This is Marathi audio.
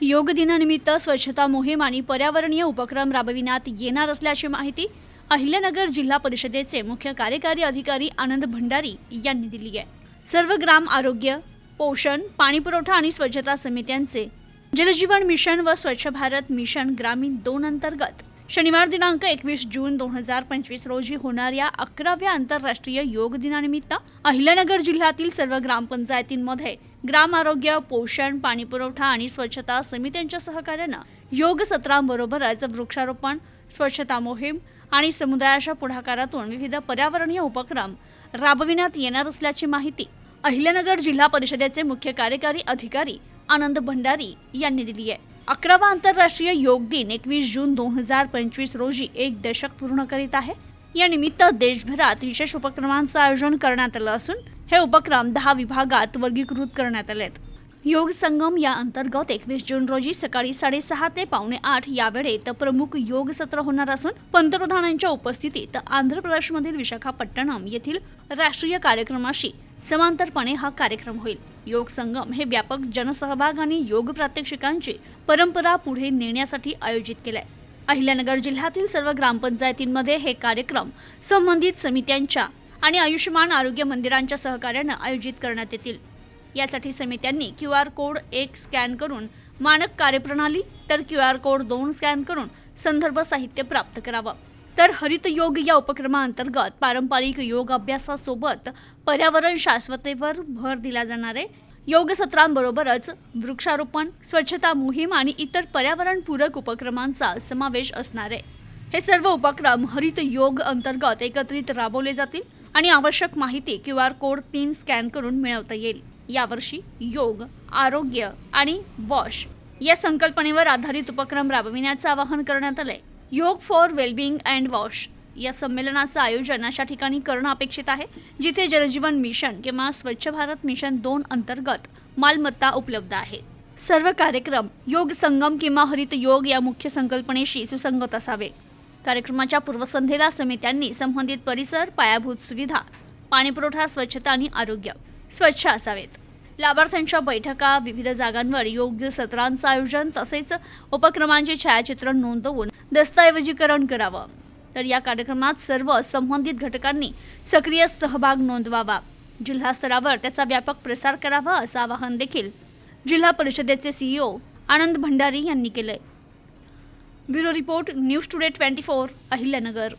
योग दिनानिमित्त स्वच्छता मोहीम आणि पर्यावरणीय उपक्रम राबविण्यात येणार असल्याची माहिती अहिल्यानगर जिल्हा परिषदेचे मुख्य कार्यकारी अधिकारी आनंद भंडारी यांनी दिली आहे। सर्व ग्राम आरोग्य, पोषण, पाणीपुरवठा आणि स्वच्छता समित्यांचे जलजीवन मिशन व स्वच्छ भारत मिशन ग्रामीण 2 अंतर्गत शनिवार दिनांक 21 जून 2025 रोजी होणाऱ्या 11व्या आंतरराष्ट्रीय योग दिनानिमित्त अहिल्यानगर जिल्ह्यातील सर्व ग्रामपंचायतींमध्ये ग्राम आरोग्य, पोषण, पाणीपुरवठा आणि स्वच्छता समित्यांच्या सहकार्याने योग सत्रांबरोबरच वृक्षारोपण, स्वच्छता मोहीम आणि समुदायाच्या पुढाकारातून विविध पर्यावरणीय उपक्रम राबविण्यात येणार असल्याची माहिती अहिल्यानगर जिल्हा परिषदेचे मुख्य कार्यकारी अधिकारी आनंद भंडारी यांनी दिली आहे। 11वा आंतरराष्ट्रीय योग दिन 21 जून 2025 रोजी 1 दशक पूर्ण करीत आहे। या निमित्त देशभरात विशेष उपक्रमांचं आयोजन करण्यात आलं असून हे उपक्रम 10 विभागात वर्गीकृत करण्यात आले आहेत। योग संगम या अंतर्गत 21 जून रोजी सकाळी 6:30 ते 7:45 या वेळेत प्रमुख योग सत्र होणार असून पंतप्रधानांच्या उपस्थितीत आंध्र प्रदेशमधील विशाखापट्टणम येथील राष्ट्रीय कार्यक्रमाशी समांतरपणे हा कार्यक्रम होईल। योग संगम हे व्यापक जनसहभाग आणि योग प्रात्यक्षिकांची परंपरा पुढे नेण्यासाठी आयोजित केले आहे। अहिल्यानगर जिल्ह्यातील सर्व ग्रामपंचायतींमध्ये हे कार्यक्रम संबंधित समित्यांच्या आणि आयुष्यमान आरोग्य मंदिरांच्या सहकार्याने आयोजित करण्यात येतील। यासाठी समित्यांनी QR कोड 1 स्कॅन करून मानक कार्यप्रणाली तर QR कोड 2 स्कॅन करून संदर्भ साहित्य प्राप्त करावं। तर हरित योग या उपक्रमांतर्गत पारंपरिक योग अभ्यासासोबत पर्यावरण शाश्वतेवर भर दिला जाणार आहे। योग सत्रांबरोबरच वृक्षारोपण, स्वच्छता मोहीम आणि इतर पर्यावरणपूरक उपक्रमांचा समावेश असणार आहे। हे सर्व उपक्रम हरित योग अंतर्गत एकत्रित राबवले जातील आणि आवश्यक माहिती QR कोड 3 स्कॅन करून मिळवता येईल। यावर्षी योग, आरोग्य आणि वॉश या संकल्पनेवर आधारित उपक्रम राबविण्याचे आवाहन करण्यात आले। योग फॉर वेलबिंग अँड वॉश या संमेलनाचं आयोजन अशा ठिकाणी करणं अपेक्षित आहे जिथे जलजीवन मिशन किंवा स्वच्छ भारत मिशन 2 अंतर्गत मालमत्ता उपलब्ध आहे। सर्व कार्यक्रम योग संगम किंवा हरित योग या मुख्य संकल्पनेशी सुसंगत असावे। कार्यक्रमाच्या पूर्वसंध्येला समित्यांनी संबंधित परिसर, पायाभूत सुविधा, पाणीपुरवठा, स्वच्छता आणि आरोग्य स्वच्छ असावेत। लाभार्थ्यांच्या बैठका, विविध जागांवर योग सत्रांचं आयोजन तसेच उपक्रमांचे छायाचित्र नोंदवून दस्तऐवजीकरण करावं। तर या कार्यक्रमात सर्व संबंधित घटकांनी सक्रिय सहभाग नोंदवावा, जिल्हा स्तरावर त्याचा व्यापक प्रसार करावा असं आवाहन देखील जिल्हा परिषदेचे CEO आनंद भंडारी यांनी केलंय। Bureau report, news today 24, Ahilyanagar.